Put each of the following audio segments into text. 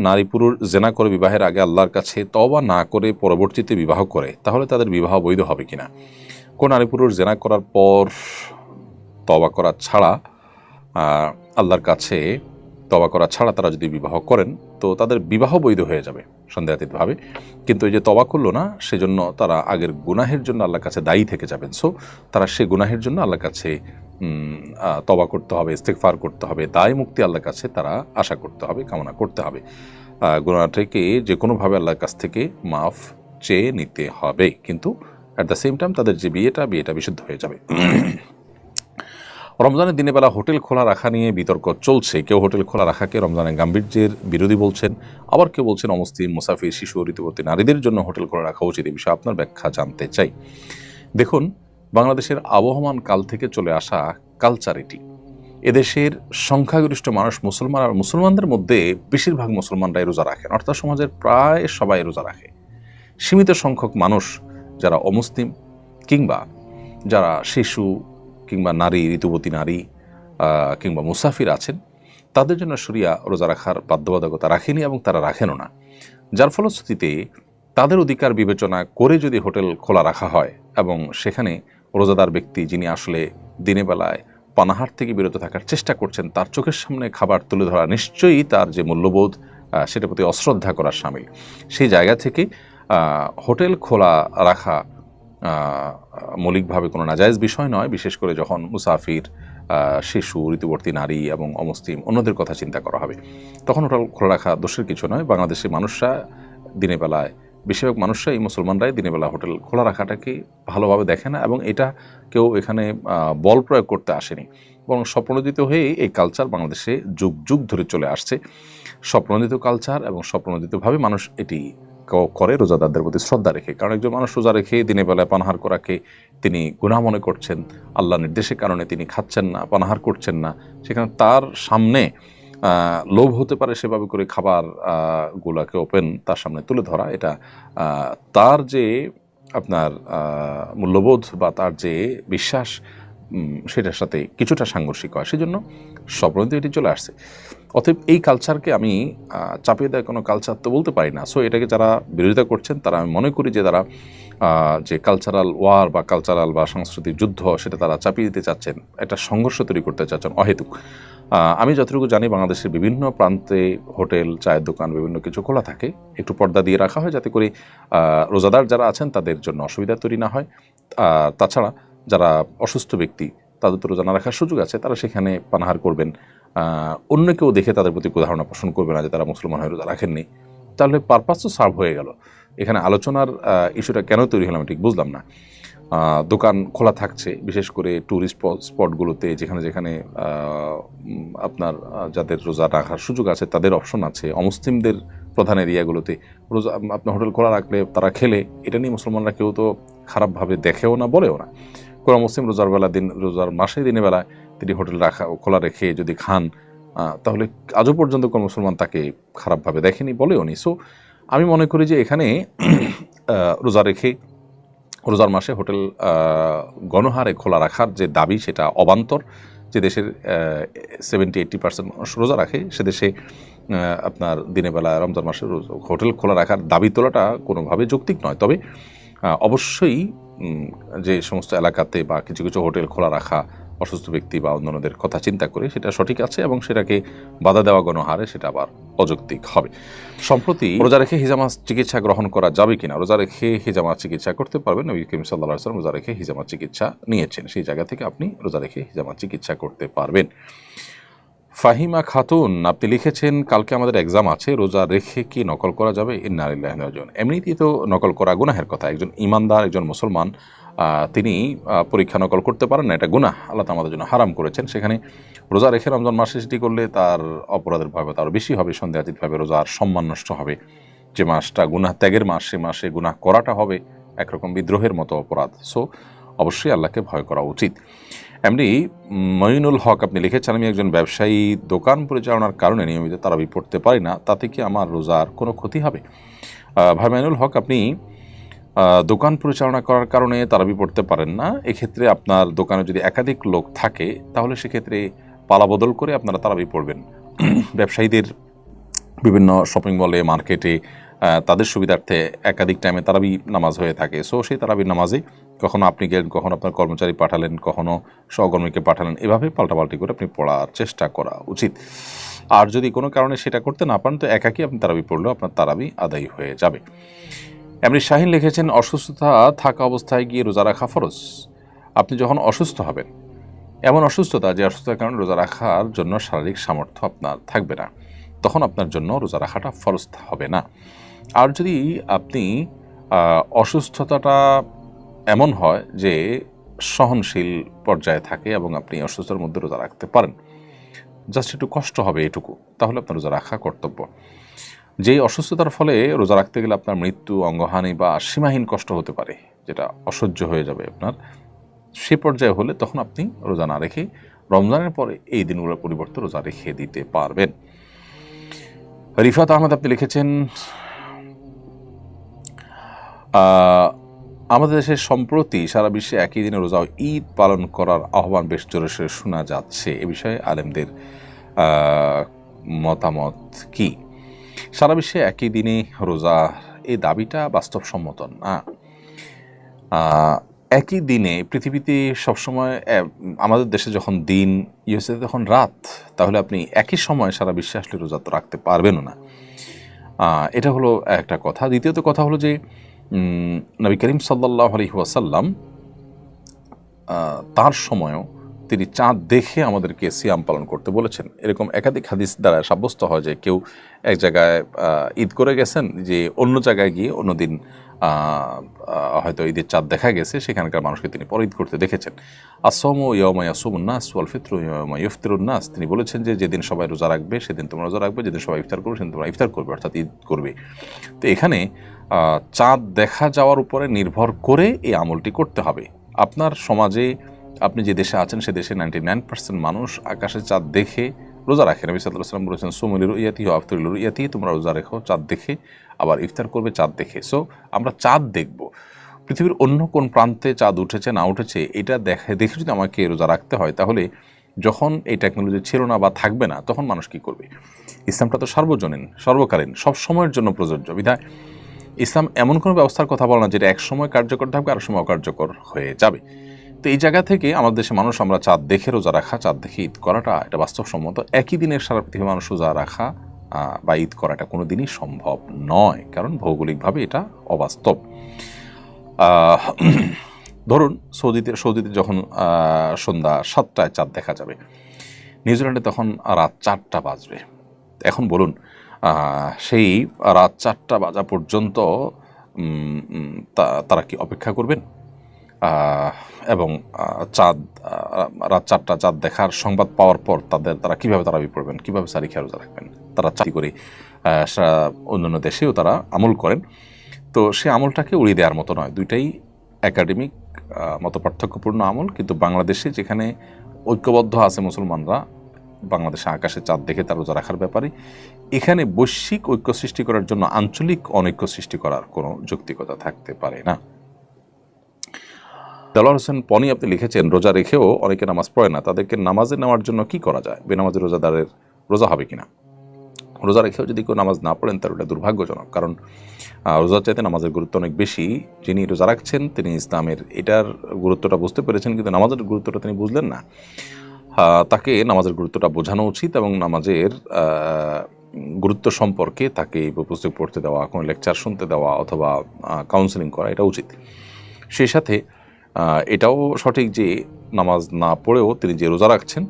নারী পুরুষ জেনা করে বিবাহের আগে আল্লাহর কাছে তওবা না করে পরবর্তীতে বিবাহ করে, তাহলে তাদের বিবাহ বৈধ হবে কিনা? কোন নারী পুরুষ জেনা করার পর তওবা করা ছাড়া আল্লাহর কাছে তওবা করা ছাড়া তারা যদি বিবাহ করেন, তো তাদের বিবাহ বৈধ হয়ে যাবে সন্দেহাতীতভাবে। কিন্তু এই যে তওবা করলো না, সেজন্য তারা আগের গুনাহের জন্য আল্লাহর কাছে দায়ী থেকে যাবেন। সো তারা সে গুনাহের জন্য আল্লাহর কাছে তওবা করতে হবে, ইস্তেগফার করতে হবে, দায় মুক্তি আল্লাহর কাছে তারা আশা করতে হবে, কামনা করতে হবে। গুনাহটাকে যে কোনোভাবে আল্লাহর কাছ থেকে মাফ চেয়ে নিতে হবে, কিন্তু অ্যাট দ্য সেম টাইম তাদের যে বিয়েটা বিশুদ্ধ হয়ে যাবে। রমজানের দিনে বেলা হোটেল খোলা রাখা নিয়ে বিতর্ক চলছে। কেউ হোটেল খোলা রাখাকে রমজানের গাম্ভীর্যের বিরোধী বলছেন, আবার কেউ বলছেন অমুসলিম, মুসাফির, শিশু, ঋতুবতী নারীদের জন্য হোটেল খোলা রাখা উচিত। এই বিষয়ে আপনার ব্যাখ্যা জানতে চাই। দেখুন, বাংলাদেশের আবহমান কাল থেকে চলে আসা কালচার এটি। এদেশের সংখ্যাগরিষ্ঠ মানুষ মুসলমান, আর মুসলমানদের মধ্যে বেশিরভাগ মুসলমানরাই রোজা রাখেন, অর্থাৎ সমাজের প্রায় সবাই রোজা রাখে। সীমিত সংখ্যক মানুষ যারা অমুসলিম কিংবা যারা শিশু কিংবা নারী, ঋতুবতী নারী কিংবা মুসাফির আছেন, তাদের জন্য শরিয়া রোজা রাখার বাধ্যবাধকতা রাখেনি এবং তারা রাখেনও না। যার ফলশ্রুতিতে তাদের অধিকার বিবেচনা করে যদি হোটেল খোলা রাখা হয় এবং সেখানে রোজাদার ব্যক্তি যিনি আসলে দিনে বেলায় পানাহার থেকে বিরত থাকার চেষ্টা করছেন, তার চোখের সামনে খাবার তুলে ধরা নিশ্চয়ই তার যে মূল্যবোধ সেটার প্রতি অশ্রদ্ধা করার শামিল। সেই জায়গা থেকে হোটেল খোলা রাখা মৌলিকভাবে কোনো নাজায়েজ বিষয় নয়, বিশেষ করে যখন মুসাফির, শিশু, ঋতুবর্তী নারী এবং অমুসলিম অন্যদের কথা চিন্তা করা হবে, তখন হোটেল খোলা রাখা দোষের কিছু নয়। বাংলাদেশের মানুষরা দিনের বেলায়, বেশিরভাগ মানুষরাই, মুসলমানরাই দিনের বেলা হোটেল খোলা রাখাটাকে ভালোভাবে দেখে না, এবং এটা কেউ এখানে বল প্রয়োগ করতে আসেনি, বরং স্বপ্নদিত হয়ে এই কালচার বাংলাদেশে যুগ যুগ ধরে চলে আসছে। স্বপ্নদিত কালচার এবং স্বপ্নদিতভাবে মানুষ এটি করে রোজাদারদের প্রতি শ্রদ্ধা রেখে। কারণ একজন মানুষ রোজা রেখে দিনের বেলায় পানাহার করাকে তিনি গুনাহ মনে করছেন, আল্লাহ নির্দেশের কারণে তিনি খাচ্ছেন না, পানাহার করছেন না, সেখানে তার সামনে লোভ হতে পারে সেভাবে করে খাবার গুলাকে ওপেন তার সামনে তুলে ধরা, এটা তার যে আপনার মূল্যবোধ বা তার যে বিশ্বাস সেটার সাথে কিছুটা সাংঘর্ষিক হয়। সেজন্য স্বপ্নদিত এটি চলে আসছে। অতএব এই কালচারকে আমি চাপিয়ে দেওয়া কোনো কালচার তো বলতে পারি না। সো এটাকে যারা বিরোধিতা করছেন, তারা আমি মনে করি যে তারা যে কালচারাল ওয়ার বা কালচারাল বা সাংস্কৃতিক যুদ্ধ, সেটা তারা চাপিয়ে দিতে চাচ্ছেন, একটা সংঘর্ষ তৈরি করতে চাচ্ছেন অহেতুক। আমি যতটুকু জানি, বাংলাদেশের বিভিন্ন প্রান্তে হোটেল, চায়ের দোকান, বিভিন্ন কিছু খোলা থাকে, একটু পর্দা দিয়ে রাখা হয় যাতে করে রোজাদার যারা আছেন তাদের জন্য অসুবিধা তৈরি না হয়। তাছাড়া যারা অসুস্থ ব্যক্তি, তাদের তো রোজা না রাখার সুযোগ আছে, তারা সেখানে পানাহার করবেন, অন্য কেউ দেখে তাদের প্রতি ধারণা পোষণ করবে না যে তারা মুসলমান হয়ে রোজা রাখেননি। তাহলে পারপাস তো সার্ভ হয়ে গেল। এখানে আলোচনার ইস্যুটা কেন তৈরি হলাম ঠিক বুঝলাম না। দোকান খোলা থাকছে, বিশেষ করে ট্যুরিস্ট স্পটগুলোতে, যেখানে যেখানে আপনার যাদের রোজা রাখার সুযোগ আছে তাদের অপশন আছে। অমুসলিমদের প্রধান এরিয়াগুলোতে রোজা আপনার হোটেল খোলা রাখলে তারা খেলে, এটা নিয়ে মুসলমানরা কেউ তো খারাপভাবে দেখেও না, বলেও না। কোনো মুসলিম রোজার মাসে দিনের বেলায় তিনি হোটেল খোলা রেখে যদি খান, তাহলে আজও পর্যন্ত কোনো মুসলমান তাকে খারাপভাবে দেখেনি, বলেও নি। সো আমি মনে করি যে এখানে রোজার মাসে হোটেল গণহারে খোলা রাখার যে দাবি, সেটা অবান্তর। যে দেশের 70-80% মানুষ রোজা রাখে, সে দেশে আপনার দিনের বেলা রমজান মাসে হোটেল খোলা রাখার দাবি তোলাটা কোনোভাবে যৌক্তিক নয়। তবে অবশ্যই যে সমস্ত এলাকাতে বা কিছু কিছু হোটেল খোলা রাখা অসুস্থ ব্যক্তি বা অন্যান্যদের কথা চিন্তা করে সেটা সঠিক আছে, এবং সেটাকে বাধা দেওয়া গণহারে সেটা আবার অযৌক্তিক হবে। সম্প্রতি রোজা রেখে হিজামা চিকিৎসা গ্রহণ করা যাবে কিনা? রোজা রেখে হিজামা চিকিৎসা করতে পারবেন। নবী করিম সাল্লাল্লাহু আলাইহি ওয়াসাল্লাম রোজা রেখে হিজামা চিকিৎসা নিয়েছেন, সেই জায়গা থেকে আপনি রোজা রেখে হিজামা চিকিৎসা করতে পারবেন। ফাহিমা খাতুন, আপনি লিখেছেন, কালকে আমাদের এক্সাম আছে, রোজা রেখে কি নকল করা যাবে? ইন্না লিল্লাহি ওয়া ইন্না ইলাইহি রাজিউন। এমনিতেই তো নকল করা গুনাহের কথা। একজন ইমানদার, একজন মুসলমান, তিনি পরীক্ষা নকল করতে পারেন না, এটা গুনাহ, আল্লাহ আমাদের জন্য হারাম করেছেন। সেখানে রোজা রেখে রমজান মাসে সেটি করলে তার অপরাধের ভয় তারও বেশি হবে, সন্দেহাতীতভাবে রোজার সম্মান নষ্ট হবে। যে মাসটা গুনাহ ত্যাগের মাস, সে মাসে গুনাহ করাটা হবে একরকম বিদ্রোহের মতো অপরাধ। সো অবশ্যই আল্লাহকে ভয় করা উচিত। এমনি মঈনুল হক, আপনি লিখেছেন, আমি একজন ব্যবসায়ী, দোকান পরিচালনার কারণে নিয়মিত তারাবি পড়তে পারি না, তাতে কি আমার রোজার কোনো ক্ষতি হবে? ভাই মঈনুল হক, আপনি দোকান পরিচালনা করার কারণে তারাবি পড়তে পারেন না, এক্ষেত্রে আপনার দোকানে যদি একাধিক লোক থাকে তাহলে সেক্ষেত্রে পালা বদল করে আপনারা তারাবি পড়বেন। ব্যবসায়ীদের বিভিন্ন শপিং মলে, মার্কেটে তাদের সুবিধার্থে একাধিক টাইমে তারাবি নামাজ হয়ে থাকে। সো সেই তারাবি নামাজে কখনো আপনি গেলেন, কখনো আপনার কর্মচারী পাঠালেন, কখনো সহকর্মীকে পাঠালেন, এভাবে পাল্টাপাল্টি করে আপনি পড়ার চেষ্টা করা উচিত। আর যদি কোনো কারণে সেটা করতে না পারেন তো একাকী আপনি তারাবি পড়লেও আপনার তারাবি আদায় হয়ে যাবে। এমনি শাহিন লিখেছেন, অসুস্থতা থাকা অবস্থায় গিয়ে রোজা রাখা ফরজ। আপনি যখন অসুস্থ হবেন, এমন অসুস্থতা যে অসুস্থতার কারণে রোজা রাখার জন্য শারীরিক সামর্থ্য আপনার থাকবে না, তখন আপনার জন্য রোজা রাখাটা ফরজ হবে না। আর যদি আপনি অসুস্থতাটা এমন হয় যে সহনশীল পর্যায়ে থাকে এবং আপনি অসুস্থতার মধ্যে রোজা রাখতে পারেন, জাস্ট একটু কষ্ট হবে এটুকু, তাহলে আপনার রোজা রাখা কর্তব্য। যেই অসুস্থতার ফলে রোজা রাখতে গেলে আপনার মৃত্যু, অঙ্গহানি বা সীমাহীন কষ্ট হতে পারে, যেটা অসহ্য হয়ে যাবে আপনার, সে পর্যায়ে হলে তখন আপনি রোজা না রেখে রমজানের পরে এই দিনগুলোর পরিবর্তে রোজা রেখে দিতে পারবেন। রিফাত আহমেদ আপনি লিখেছেন, আমাদের দেশে সম্প্রতি সারা বিশ্বে একই দিনে রোজা ঈদ পালন করার আহ্বান বেশ জোরে সোরে শোনা যাচ্ছে। এ বিষয়ে আলেমদের মতামত কি? সারা বিশ্বে একই দিনে রোজা, এই দাবিটা বাস্তবসম্মত না। একই দিনে পৃথিবীতে সবসময় আমাদের দেশে যখন দিন ইউএসএ তখন রাত, তাহলে আপনি একই সময় সারা বিশ্বে আসলে রোজা তো রাখতে পারবেনও না। এটা হলো একটা কথা। দ্বিতীয়ত কথা হলো যে নবী করিম সাল্লাল্লাহু আলাইহি ওয়াসাল্লাম তার সময়ও তিনি চাঁদ দেখে আমাদেরকে সিয়াম পালন করতে বলেছেন। এরকম একাধিক হাদিস দ্বারা সাব্যস্ত হয় যে কেউ এক জায়গায় ঈদ করে গেছেন, যে অন্য জায়গায় গিয়ে অন্যদিন হয়তো ঈদের চাঁদ দেখা গেছে, সেখানকার মানুষকে তিনি পরে ঈদ করতে দেখেছেন। আসসামু ইয়াওমা ইয়াসুমুন নাস ওয়াল ফিতরু ইয়াওমা ইফতিরুন নাস, তিনি বলেছেন যে যেদিন সবাই রোজা রাখবে সেদিন তোমরা রোজা রাখবে, যেদিন সবাই ইফতার করবে সেদিন তোমরা ইফতার করবে, অর্থাৎ ঈদ করবে। তো এখানে চাঁদ দেখা যাওয়ার উপরে নির্ভর করে এই আমলটি করতে হবে। আপনার সমাজে আপনি যে দেশে আছেন সে দেশে 99% মানুষ আকাশে চাঁদ দেখে রোজা রাখে। নবী সাল্লাল্লাহু আলাইহি ওয়াসাল্লাম বলেছেন, সুমু লিরুইয়াতিহি ওয়া আফতিরু লিরুইয়াতিহি, তোমরা রোজা রেখো চাঁদ দেখে, আবার ইফতার করবে চাঁদ দেখে। সো আমরা চাঁদ দেখব। পৃথিবীর অন্য কোন প্রান্তে চাঁদ উঠেছে না উঠেছে এটা দেখে যদি আমাকে রোজা রাখতে হয়, তাহলে যখন এই টেকনোলজি ছিল না বা থাকবে না, তখন মানুষ কি করবে? ইসলামটা তো সার্বজনীন, সর্বকালীন, সব সময়ের জন্য প্রযোজ্য। বিধায় ইসলাম এমন কোনো ব্যবস্থার কথা বলে না যেটা এক সময় কার্যকর থাকবে আর সময় অকার্যকর হয়ে যাবে। তো এই জায়গা থেকে আমাদের দেশে মানুষ আমরা চাঁদ দেখে রোজা রাখা, চাঁদ দেখে ঈদ করাটা এটা বাস্তবসম্মত। একই দিনের সারা পৃথিবীর মানুষ রোজা রাখা বা ঈদ করাটা কোনো দিনই সম্ভব নয়, কারণ ভৌগোলিকভাবে এটা অবাস্তব। ধরুন সৌদিতে যখন সন্ধ্যা 7টায় চাঁদ দেখা যাবে, নিউজিল্যান্ডে তখন রাত 4টা বাজবে। এখন বলুন, সেই রাত 4টা বাজা পর্যন্ত তারা কি অপেক্ষা করবেন? এবং চাঁদ রাত 4টা চাঁদ দেখার সংবাদ পাওয়ার পর তারা কীভাবে তারাবি পড়বেন, কীভাবে সারি খেয়া রোজা রাখবেন? তারা চাকরি করে অন্যান্য দেশেও তারা আমল করেন। তো সে আমলটাকে উড়িয়ে দেওয়ার মতো নয়, দুইটাই একাডেমিক মত পার্থক্যপূর্ণ আমল। কিন্তু বাংলাদেশে যেখানে ঐক্যবদ্ধ আছে মুসলমানরা বাংলাদেশে আকাশে চাঁদ দেখে তার রোজা রাখার ব্যাপারে, এখানে বৈশ্বিক ঐক্য সৃষ্টি করার জন্য আঞ্চলিক অনৈক্য সৃষ্টি করার কোনো যৌক্তিকতা থাকতে পারে না। দেলোয়ার হোসেন পনি আপনি লিখেছেন, রোজা রেখেও অনেকে নামাজ পড়ে না, তাদেরকে নামাজে নেওয়ার জন্য কি করা যায়? বেনামাজি রোজাদারের রোজা হবে কিনা? রোজা রেখেও যদি কেউ নামাজ না পড়েন তার ওটা দুর্ভাগ্যজনক, কারণ রোজার চাইতে নামাজের গুরুত্ব অনেক বেশি। যিনি রোজা রাখছেন তিনি ইসলামের এটার গুরুত্বটা বুঝতে পেরেছেন, কিন্তু নামাজের গুরুত্বটা তিনি বুঝলেন না। তাকে নামাজের গুরুত্বটা বোঝানো উচিত এবং নামাজের গুরুত্ব সম্পর্কে তাকে পুস্তক পড়তে দেওয়া, কোনো লেকচার শুনতে দেওয়া অথবা কাউন্সেলিং করা, এটা উচিত। সেই সাথে এটাও সঠিক যে নামাজ না পড়েও তিনি যে রোজা রাখছেন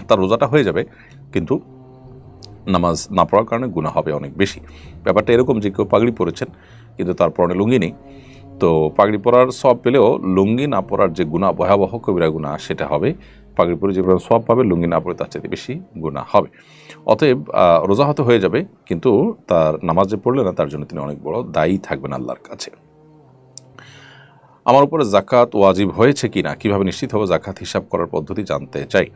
তার রোজাটা হয়ে যাবে, কিন্তু নামাজ না পড়ার কারণে গুনাহ হবে অনেক বেশি। ব্যাপারটা এরকম যে কেউ পাগড়ি পরেছেন কিন্তু তার পরনে লুঙ্গি নেই, তো পাগড়ি পরার সওয়াব পেলেও লুঙ্গি না পরার যে গুনাহ, ভয়াবহ কবিরা গুনাহ, সেটা হবে। পাগড়ি পরে যে সওয়াব পাবে, লুঙ্গি না পরে তার চাইতে বেশি গুনাহ হবে। অতএব রোজা হয়তো হয়ে যাবে, কিন্তু তার নামাজ যে পড়লে না তার জন্য তিনি অনেক বড় দায়ী থাকবেন আল্লাহর কাছে। আমার উপরে জাকাত ওয়াজিব হয়েছে কিনা, কিভাবে নিশ্চিত হবে, জাকাত হিসাব করার পদ্ধতি জানতে চাই।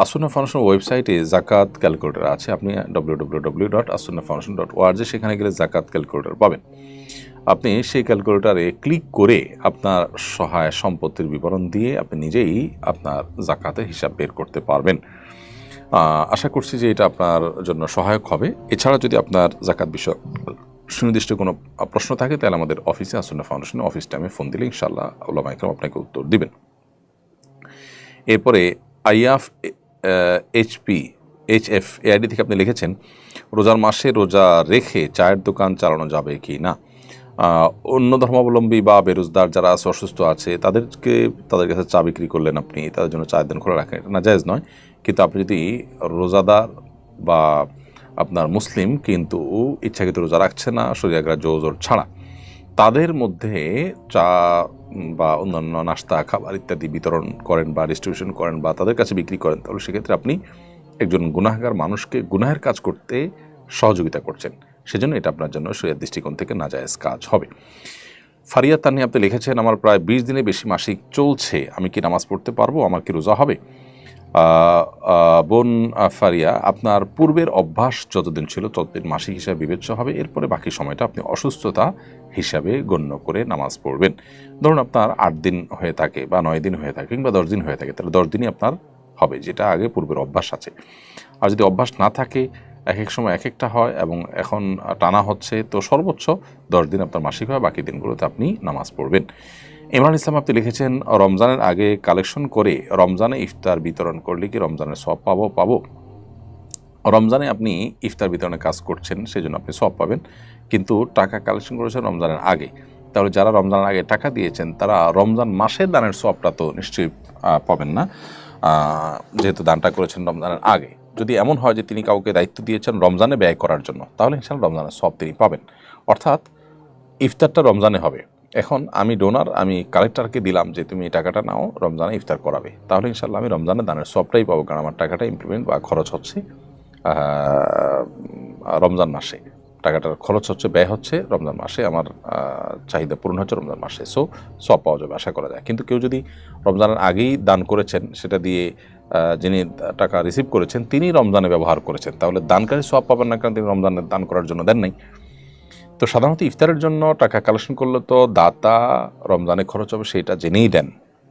আসুন্নাহ ফাউন্ডেশন ওয়েবসাইটে জাকাত ক্যালকুলেটর আছে, আপনি www.asunnahfoundation.org সেখানে গেলে জাকাত ক্যালকুলেটর পাবেন। আপনি সেই ক্যালকুলেটরে ক্লিক করে আপনার সহায় সম্পত্তির বিবরণ দিয়ে আপনি নিজেই আপনার জাকাতের হিসাব বের করতে পারবেন। আশা করছি যে এটা আপনার জন্য সহায়ক হবে। এছাড়া যদি আপনার জাকাত বিষয়ক সুনির্দিষ্ট কোনো প্রশ্ন থাকে তাহলে আমাদের অফিসে আসুন্নাহ ফাউন্ডেশনে অফিস টাইমে ফোন দিলে ইনশাআল্লাহ উলামা ইকরাম আপনাকে উত্তর দিবেন। এরপরে আইয়াফ এইচএফ এআইডি থেকে আপনি লিখেছেন, রোজার মাসে রোজা রেখে চায়ের দোকান চালানো যাবে কি না। অন্য ধর্মাবলম্বী বা বেরোজগার যারা আছে, অসুস্থ আছে, তাদের কাছে চা বিক্রি করলেন আপনি, তাদের জন্য চায়ের দোকান খোলা রাখেন, এটা নাজায়েজ নয়। কিন্তু আপনি যদি রোজাদার বা আপনার মুসলিম কিন্তু ইচ্ছাকৃত রোজা রাখছে না শরীয়াগরা জোর ছাড়া, তাদের মধ্যে চা বা অন্যান্য নাস্তা খাবার ইত্যাদি বিতরণ করেন বা ডিস্ট্রিবিউশন করেন বা তাদের কাছে বিক্রি করেন, তাহলে সেক্ষেত্রে আপনি একজন গুনাহগার মানুষকে গুনাহের কাজ করতে সহযোগিতা করছেন। সেজন্য এটা আপনার জন্য শরীয়ত দৃষ্টিকোণ থেকে নাজায়েজ কাজ হবে। ফারিয়া তানি আপনি লিখেছেন, আমার প্রায় 20 দিনের বেশি মাসিক চলছে, আমি কি নামাজ পড়তে পারবো, আমার কি রোজা হবে? বোন ফারিয়া, আপনার পূর্বের অভ্যাস যতদিন ছিল ততদিন মাসিক হিসাবে বিবেচ্য হবে। এরপরে বাকি সময়টা আপনি অসুস্থতা হিসাবে গণ্য করে নামাজ পড়বেন। ধরুন আপনার 8 দিন হয়ে থাকে বা 9 দিন হয়ে থাকে কিংবা 10 দিন হয়ে থাকে, তাহলে 10 দিনই আপনার হবে, যেটা আগে পূর্বের অভ্যাস আছে। আর যদি অভ্যাস না থাকে, এক এক সময় এক একটা হয় এবং এখন টানা হচ্ছে, তো সর্বোচ্চ 10 দিন আপনার মাসিক হয়, বাকি দিনগুলোতে আপনি নামাজ পড়বেন। ইমরান ইসলাম আপনি লিখেছেন, রমজানের আগে কালেকশন করে রমজানে ইফতার বিতরণ করলে কি রমজানের সওয়াব পাবো? রমজানে আপনি ইফতার বিতরণের কাজ করছেন, সেই জন্য আপনি সওয়াব পাবেন, কিন্তু টাকা কালেকশন করেছেন রমজানের আগে। তাহলে যারা রমজানের আগে টাকা দিয়েছেন তারা রমজান মাসের দানের সওয়াবটা তো নিশ্চয়ই পাবেন না, যেহেতু দানটা করেছেন রমজানের আগে। যদি এমন হয় যে তিনি কাউকে দায়িত্ব দিয়েছেন রমজানে ব্যয় করার জন্য, তাহলে ইনশাআল্লাহ রমজানের সওয়াব তিনি পাবেন। অর্থাৎ ইফতারটা রমজানে হবে। এখন আমি ডোনার, আমি কালেক্টরকে দিলাম যে তুমি এই টাকাটা নাও, রমজানে ইফতার করাবে, তাহলে ইনশাআল্লাহ আমি রমজানের দানের সবটাই পাবো, কারণ আমার টাকাটা ইমপ্লিমেন্ট বা খরচ হচ্ছে রমজান মাসে, টাকাটার খরচ হচ্ছে, ব্যয় হচ্ছে রমজান মাসে, আমার চাহিদা পূরণ হচ্ছে রমজান মাসে, সব পাওয়া যাবে আশা করা যায়। কিন্তু কেউ যদি রমজানের আগেই দান করেছেন, সেটা দিয়ে যিনি টাকা রিসিভ করেছেন তিনি রমজানে ব্যবহার করেছেন, তাহলে দানকারী সব পাবেন না, কারণ তিনি রমজানের দান করার জন্য দেন নাই। তো সাধারণত ইফতারের জন্য টাকা কালেকশন করলে তো দাতা রমজানে খরচ হবে সেটা জেনেই দেন,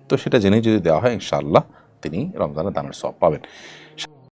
তো সেটা জেনেই যদি দেওয়া হয় ইনশাআল্লাহ তিনি রমজানের দানের সওয়াব পাবেন।